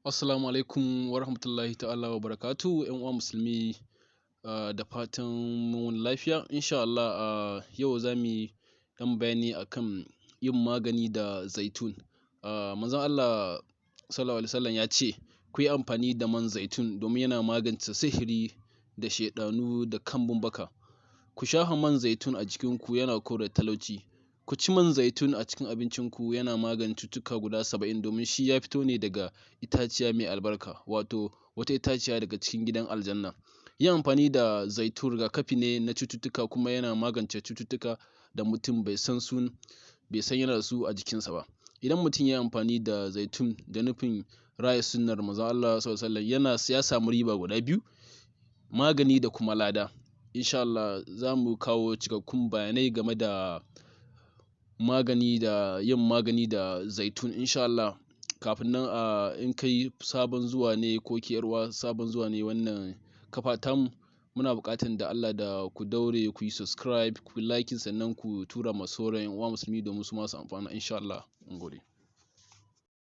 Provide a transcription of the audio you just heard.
Assalamu alaikum wa rahmatullahi ta'ala wa barakatu ‘yan uwa musulmi, da fatan mun lafiya. Insha Allah yau za mu yi ɗan bayani akan yin magani da zaitun. Manzon Allah sallallahu alaihi wasallam ya ce ku yi amfani da man zaitun domin yana magance sihiri da shaiɗanu da kambun baka. Ku shafa man zaitun a jikinku yana kore talauci. Ku ci man zaitun a cikin abincinku yana maganin cututtuka guda 70 domin shi ya fito ne daga itaciya mai albarka, wato wata itaciya daga cikin gidan aljanna. Yin amfani da zaitun rigakafi ne na cututtuka kuma yana magance cututtuka da mutum bai san yana da su a jikinsa ba. Idan mutum ya yi amfani da zaitun da nufin raya sunnar Manzon Allah sallallahu alaihi wasallam ya samu riba guda biyu, magani da kuma lada. Insha Allah za mu kawo cikakkun bayanai game da yin magani da zaitun insha Allah. Kafin nan in kai sabon zuwa ne ko ke ‘yar uwa sabon zuwa ne wannan kafa tamu, muna buƙatar da Allah da ku daure ku yi subscribe, ku yi liking sannan ku tura ma sauran ‘yan uwa musulmi domin su ma su amfana insha Allah. Mun gode.